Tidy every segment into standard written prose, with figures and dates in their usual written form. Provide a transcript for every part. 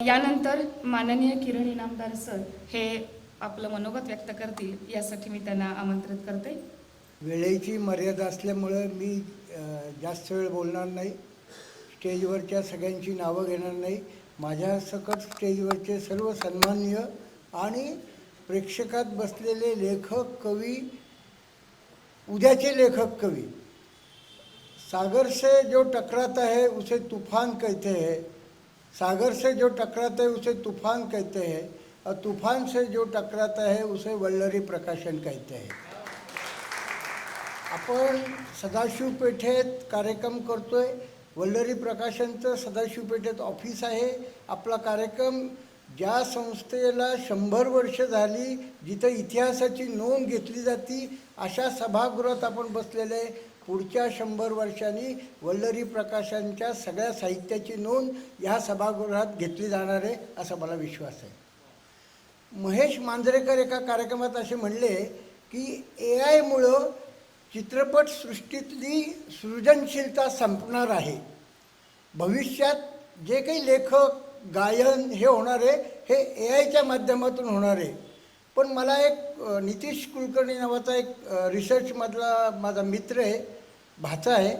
यानंतर माननीय किरण इनामदार सर हे आपलं मनोगत व्यक्त करतील, यासाठी मी त्यांना आमंत्रित करते. वेळेची मर्यादा असल्यामुळे मी जास्त वेळ बोलणार नाही. स्टेजवरच्या सगळ्यांची नावं घेणार नाही. माझ्या सकट स्टेजवरचे सर्व सन्माननीय आणि प्रेक्षकात बसलेले लेखक कवी, उद्याचे लेखक कवी, सागर से जो टकराता है उसे तूफान कहते हैं, सागर से जो टकराता है उसे तूफान कहते हैं, और तूफान से जो टकराता है उसे वल्लरी प्रकाशन कहते हैं. आपण सदाशिव पेठेत कार्यक्रम करतोय. वल्लरी प्रकाशनचं सदाशिव पेठेत ऑफिस आहे. आपला कार्यक्रम ज्या संस्थेला 100 वर्ष झाली, जिथं इतिहासाची नोंद घेतली जाती, अशा सभागृहात आपण बसलेले आहे. पुढच्या 100 वर्षांनी वल्लरी प्रकाशनच्या सगळ्या साहित्याची नोंद ह्या सभागृहात घेतली जाणार आहे, असा मला विश्वास आहे. महेश मांजरेकर एका कार्यक्रमात असे म्हणले की AI-मुळं चित्रपटसृष्टीतली सृजनशीलता संपणार आहे. भविष्यात जे काही लेखक, गायन हे होणार आहे, हे AIच्या माध्यमातून होणार आहे. पण मला एक नितीश कुलकर्णी नावाचा एक रिसर्चमधला माझा मित्र आहे, भाचा आहे,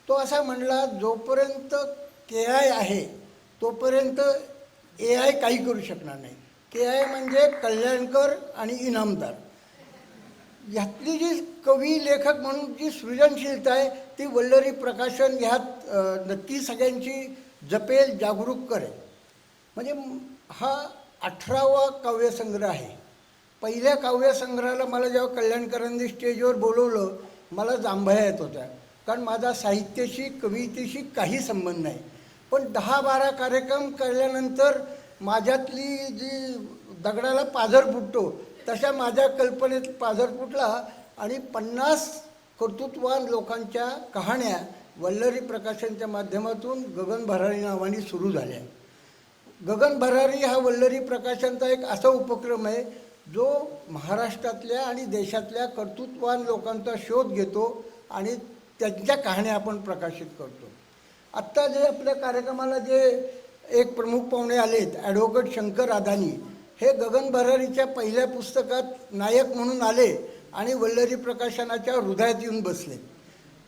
तो असा म्हणला, जोपर्यंत KI आहे तोपर्यंत AI काही करू शकणार नाही. KI म्हणजे कल्याणकर आणि इनामदार. ह्यातली जी कवी, लेखक म्हणून जी सृजनशीलता आहे ती वल्लरी प्रकाशन ह्यात नक्की सगळ्यांची जपेल, जागरूक करेल. म्हणजे हा 18वा काव्यसंग्रह आहे. पहिल्या काव्यसंग्रहाला मला जेव्हा कल्याणकरांनी स्टेजवर बोलवलं, मला जांभया येत होत्या, कारण माझा साहित्याशी, कवितेशी काही संबंध नाही. पण 10-12 कार्यक्रम केल्यानंतर माझ्यातली जी दगडाला पाझर फुटतो तशा माझ्या कल्पनेत पाझर फुटला आणि 50 कर्तृत्ववान लोकांच्या कहाण्या वल्लरी प्रकाशनच्या माध्यमातून गगन भरारी नावाने सुरू झाल्या. गगन भरारी हा वल्लरी प्रकाशनचा एक असा उपक्रम आहे जो महाराष्ट्रातल्या आणि देशातल्या कर्तृत्ववान लोकांचा शोध घेतो आणि त्यांच्या कहाण्या आपण प्रकाशित करतो. आत्ता जे आपल्या कार्यक्रमाला जे एक प्रमुख पाहुणे आलेत, ॲडव्होकेट शंकर अदानी, हे गगन भरारीच्या पहिल्या पुस्तकात नायक म्हणून आले आणि वल्लरी प्रकाशनाच्या हृदयात येऊन बसले.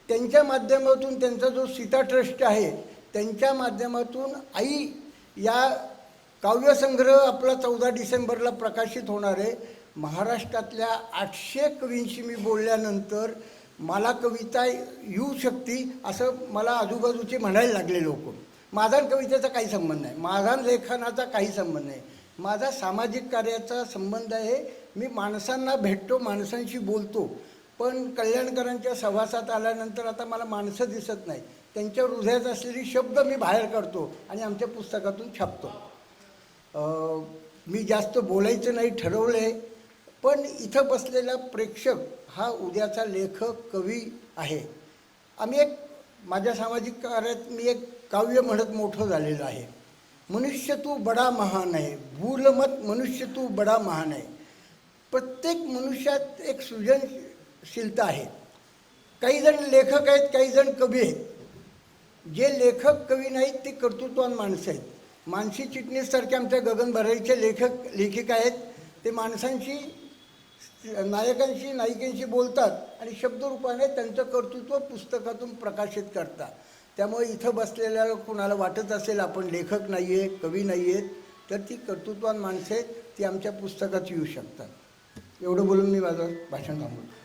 त्यांच्या माध्यमातून, त्यांचा जो सीता ट्रस्ट आहे त्यांच्या माध्यमातून आई या काव्यसंग्रह आपला 14 डिसेंबरला प्रकाशित होणार आहे. महाराष्ट्रातल्या 800 कवींशी मी बोलल्यानंतर मला कविता येऊ शकते असं मला आजूबाजूचे म्हणायला लागले लोक. माझा कवितेचा काही संबंध नाही, माझा लेखनाचा काही संबंध नाही, माझा सामाजिक कार्याचा संबंध आहे. मी माणसांना भेटतो, माणसांशी बोलतो. पण कल्याणकरांच्या सहवासात आल्यानंतर आता मला माणसं दिसत नाही, त्यांच्या हृदयात असलेली शब्द मी बाहेर काढतो आणि आमच्या पुस्तकातून छापतो. मी जास्त बोलायचं नाही ठरवलं आहे, पण इथं बसलेला प्रेक्षक हा उद्याचा लेखक, कवी आहे. आम्ही एक, माझ्या सामाजिक कार्यात मी एक काव्य म्हणत मोठं झालेलं आहे. मनुष्य तू बडा महान आहे, भूल मत मनुष्य तू बडा महान आहे. प्रत्येक मनुष्यात एक सृजनशीलता आहे. काही जण लेखक आहेत, काही जण कवी आहेत. जे लेखक, कवी नाहीत ते कर्तृत्ववान माणसं आहेत. मानसी चिटणीससारखे आमच्या गगन भरारीचे लेखक, लेखिका आहेत. ते माणसांशी, नायकांशी, नायिकांशी बोलतात आणि शब्दरूपाने त्यांचं कर्तृत्व पुस्तकातून प्रकाशित करतात. त्यामुळे इथं बसलेल्या कोणाला वाटत असेल आपण लेखक नाही आहे, कवी नाही आहेत, तर ती कर्तृत्ववान माणसं आहेत, ती आमच्या पुस्तकात येऊ शकतात. एवढं बोलून मी माझं भाषण थांबवतो.